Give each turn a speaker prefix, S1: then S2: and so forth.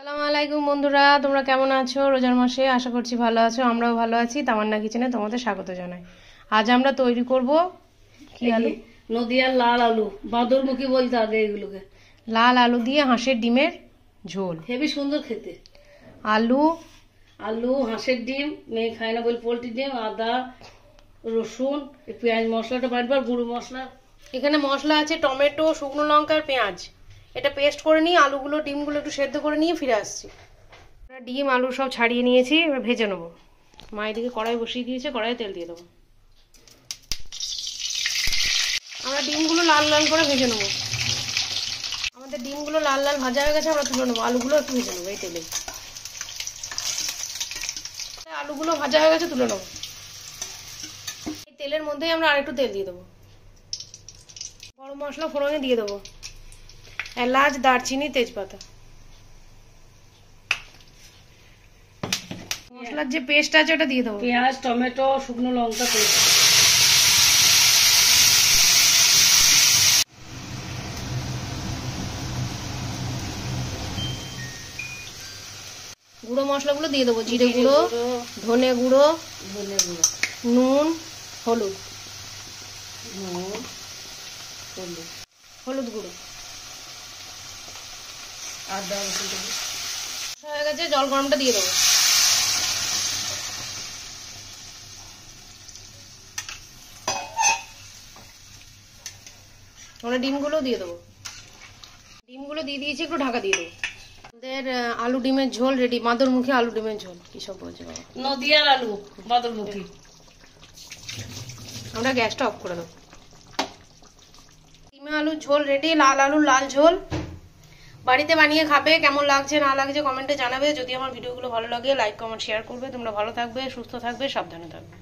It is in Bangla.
S1: আসসালামু আলাইকুম বন্ধুরা, তোমরা কেমন আছো? রোজার মাসে আশা করছি ভালো আছো। আমরাও ভালো আছি। তামান্না কিচেনে তোমাদের স্বাগত জানাই। আজ আমরা তৈরি করব কি আলু,
S2: নদিয়ার লাল আলু, বাঁদরমুখী বলতে আগে এগুলোকে।
S1: লাল আলু দিয়ে হাঁসের ডিমের ঝোল।
S2: হেবি সুন্দর খেতে।
S1: আলু
S2: আলু, হাঁসের ডিম, মেয়ে খায় না বলে পোলট্রি ডিম, আদা রসুন, পেঁয়াজ মশলাটা বাড়বার, গুঁড়ো মশলা।
S1: এখানে মশলা আছে টমেটো, শুকনো লঙ্কা আর পেঁয়াজ। এটা পেস্ট করে নিয়ে আলুগুলো ডিমগুলো একটু সেদ্ধ করে নিয়ে ফিরে আসছি। আমরা ডিম আলু সব ছাড়িয়ে নিয়েছি, এবার ভেজে নেবো। মা এদিকে কড়াই বসিয়ে দিয়েছে, কড়াইয়ে তেল দিয়ে দেবো। আমরা ডিমগুলো লাল লাল করে ভেজে নেবো। আমাদের ডিমগুলো লাল লাল ভাজা হয়ে গেছে, আমরা তুলে নেবো। আলুগুলো একটু ভেজে নেবো এই তেলে। আলুগুলো ভাজা হয়ে গেছে, তুলে নেবো। এই তেলের মধ্যেই আমরা আরেকটু তেল দিয়ে দেবো। গরম মশলা ফোড়নে দিয়ে দেবো, এলাচ, দারচিনি, তেজপাতা। মশলার যে পেস্ট আছে ওটা দিয়ে দেবো।
S2: পেঁয়াজ, টমেটো, শুকনো লঙ্কা পেস্ট।
S1: গুঁড়ো মশলাগুলো দিয়ে দেবো, জিরে গুঁড়ো, ধনে গুঁড়ো, নুন, হলুদ, হলুদ গুঁড়ো।
S2: আদা রসুন
S1: হয়ে গেছে, জল গরমটা দিয়ে দেবো। আমরা ডিমগুলো দিয়ে দেবো। ডিমগুলো দিয়ে দিয়েছি, একটু ঢাকা দিয়ে দেবো। আমাদের আলু ডিমের ঝোল রেডি। বাঁদরমুখী আলু ডিমের ঝোল, কি সব বলছে বাবা।
S2: নদিয়ার আলু, বাঁদরমুখী।
S1: আমরা গ্যাসটা অফ করে দেবো। ডিমে আলুর ঝোল রেডি, লাল আলুর লাল ঝোল। বাড়িতে বানিয়ে খাবে, কেমন লাগছে না লাগছে কমেন্টে জানাবে। যদি আমার ভিডিওগুলো ভালো লাগে লাইক কমেন্ট শেয়ার করবে। তোমরা ভালো থাকবে, সুস্থ থাকবে, সাবধানে থাকবে।